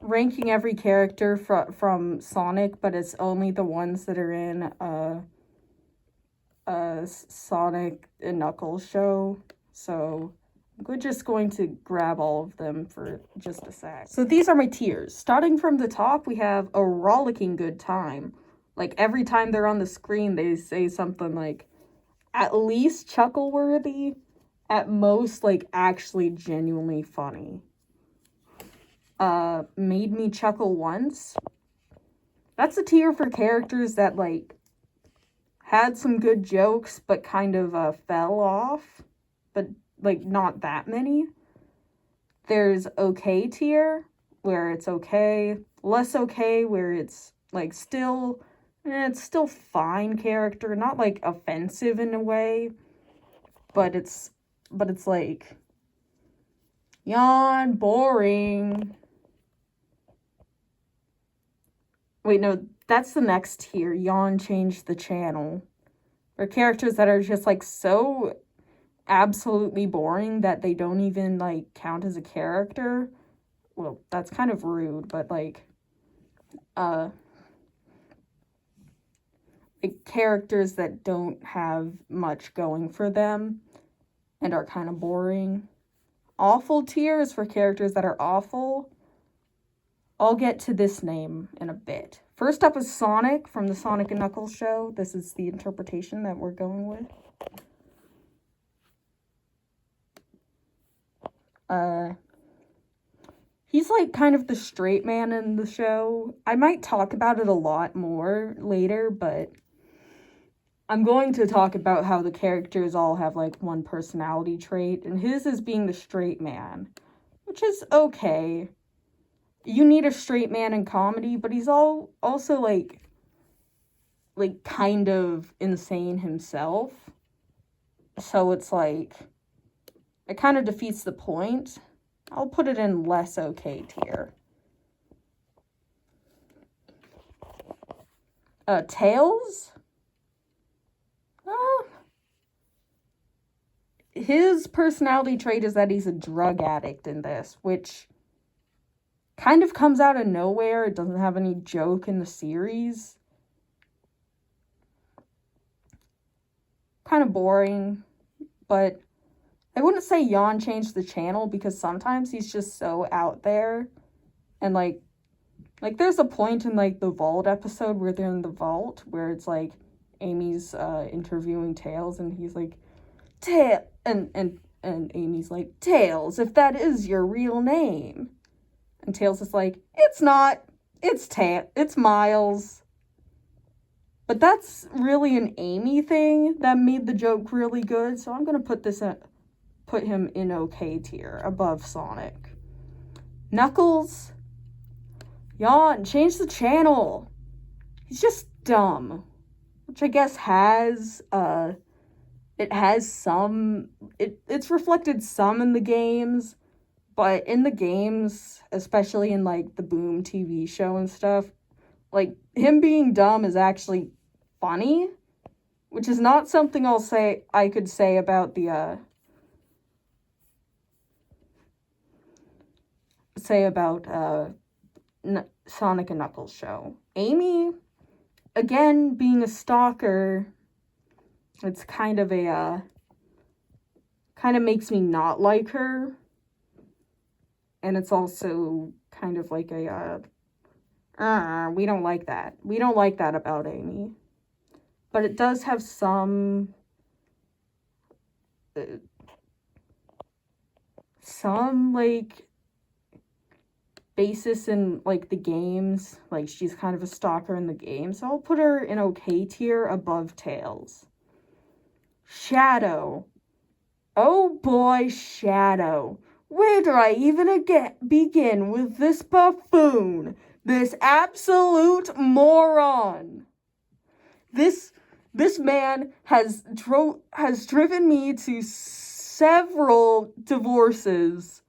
ranking every character from Sonic, but it's only the ones that are in Sonic and Knuckles show. So we're just going to grab all of them for just a sec. So these are my tiers. Starting from the top, we have a rollicking good time. Like, every time they're on the screen, they say something like, at least chuckle-worthy, at most, like, actually genuinely funny. Made me chuckle once. That's a tier for characters that, like, had some good jokes, but kind of, fell off. But, like, not that many. There's okay tier, where it's okay. Less okay, where it's, like, still... it's still fine character, not, like, offensive in a way. But it's like... yawn, boring. Wait, no, that's the next tier. Yawn changed the channel. For characters that are just, like, so absolutely boring that they don't even, like, count as a character. Well, that's kind of rude, but, like, characters that don't have much going for them and are kind of boring. Awful tier is for characters that are awful. I'll get to this name in a bit. First up is Sonic from the Sonic and Knuckles show. This is the interpretation that we're going with. He's like kind of the straight man in the show. I might talk about it a lot more later, but I'm going to talk about how the characters all have like one personality trait, and his is being the straight man, which is okay. You need a straight man in comedy, but he's also like kind of insane himself. So it's like, it kind of defeats the point. I'll put it in less okay tier. Tails? His personality trait is that he's a drug addict in this, which kind of comes out of nowhere. It doesn't have any joke in the series. Kind of boring, but I wouldn't say Yawn changed the channel, because sometimes he's just so out there. And like there's a point in like the vault episode where they're in the vault where it's like Amy's interviewing Tails, and he's like, and Amy's like, Tails, if that is your real name. And Tails is like, it's not, it's Miles. But that's really an Amy thing that made the joke really good, so I'm gonna put him in okay tier, above Sonic. Knuckles, Yawn, change the channel. He's just dumb, which I guess it's reflected some in the games, but in the games, especially in like the Boom TV show and stuff, like him being dumb is actually funny, which is not something I could say about the Sonic and Knuckles show. Amy, again, being a stalker, it's kind of makes me not like her. And it's also kind of like we don't like that. We don't like that about Amy. But it does have some like basis in like the games. Like, she's kind of a stalker in the game, so I'll put her in okay tier, above Tails. Shadow. Oh boy, Shadow. Where do I even begin with this buffoon? This absolute moron. This man has driven me to several divorces.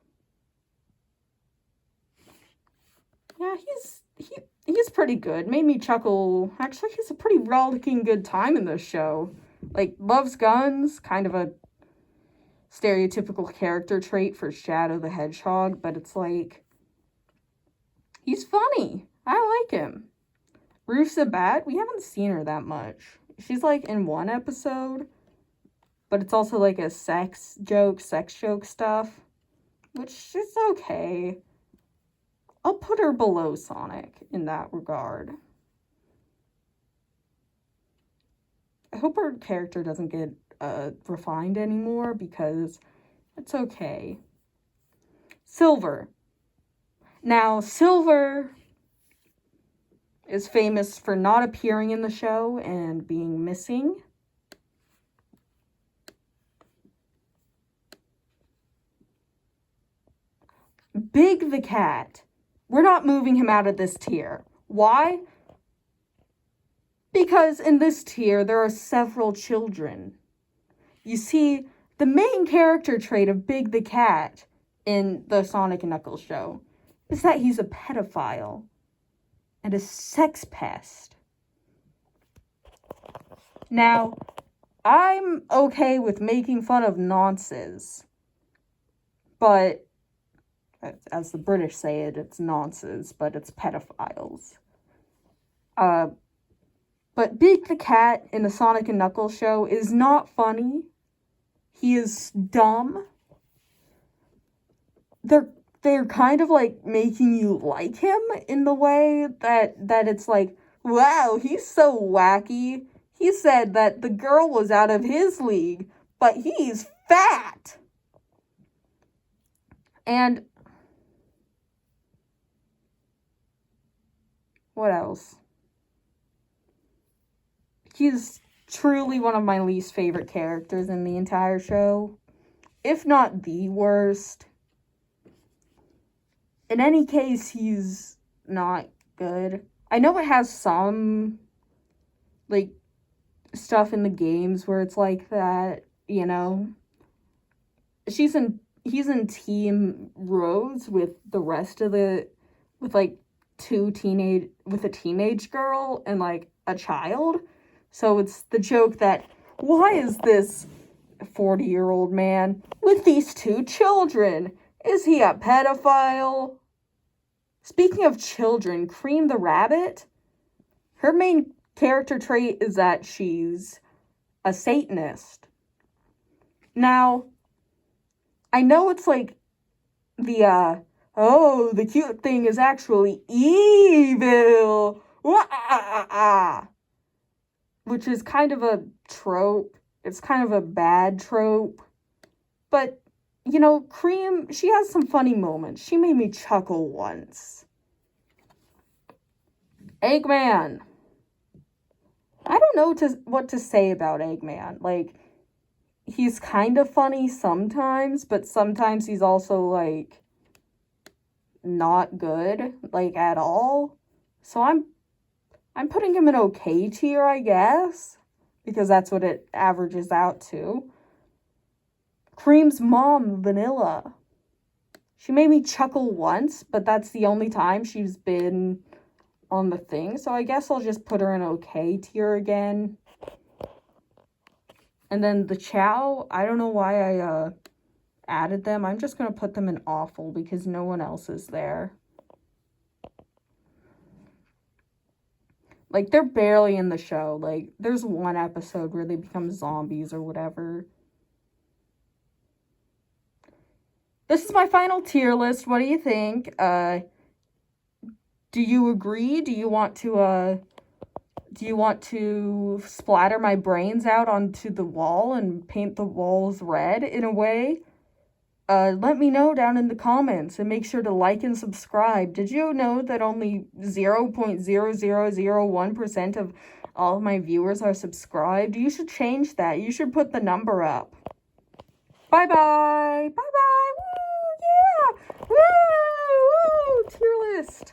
Yeah, he's pretty good. Made me chuckle. Actually, he's a pretty rollicking good time in this show. Like, loves guns, kind of a stereotypical character trait for Shadow the Hedgehog, but it's like, He's funny. I like him. Ruth Sabat, we haven't seen her that much. She's like in one episode, but it's also like a sex joke stuff, which is okay. I'll put her below Sonic in that regard. I hope her character doesn't get refined anymore because it's okay. Silver. Now, Silver is famous for not appearing in the show and being missing. Big the Cat. We're not moving him out of this tier. Why? Because in this tier, there are several children. You see, the main character trait of Big the Cat in the Sonic and Knuckles show is that he's a pedophile and a sex pest. Now, I'm okay with making fun of nonces, but as the British say it, it's nonces, but it's pedophiles. But Big the Cat in the Sonic and Knuckles show is not funny. He is dumb. They're kind of like making you like him in the way that it's like, wow, he's so wacky. He said that the girl was out of his league, but he's fat. And what else? He's truly one of my least favorite characters in the entire show, if not the worst. In any case, he's not good. I know it has some, like, stuff in the games where it's like that, you know. He's in Team Rose with the rest of with a teenage girl and, like, a child. So it's the joke that, why is this 40-year-old man with these two children? Is he a pedophile? Speaking of children, Cream the Rabbit, her main character trait is that she's a Satanist. Now, I know it's like the cute thing is actually evil. Which is kind of a trope. It's kind of a bad trope. But, you know, Cream, she has some funny moments. She made me chuckle once. Eggman. I don't know what to say about Eggman. Like, he's kind of funny sometimes, but sometimes he's also, like, not good, like, at all. So I'm putting him in okay tier, I guess, because that's what it averages out to. Cream's mom, Vanilla. She made me chuckle once, but that's the only time she's been on the thing, so I guess I'll just put her in okay tier again. And then the Chow, I don't know why I added them. I'm just going to put them in awful because no one else is there. Like, they're barely in the show. Like, there's one episode where they become zombies or whatever. This is my final tier list. What do you think? Do you agree? Do you want to splatter my brains out onto the wall and paint the walls red in a way? Let me know down in the comments and make sure to like and subscribe. Did you know that only 0.0001% of all of my viewers are subscribed? You should change that. You should put the number up. Bye-bye. Bye-bye. Woo, yeah. Woo, woo, tier list.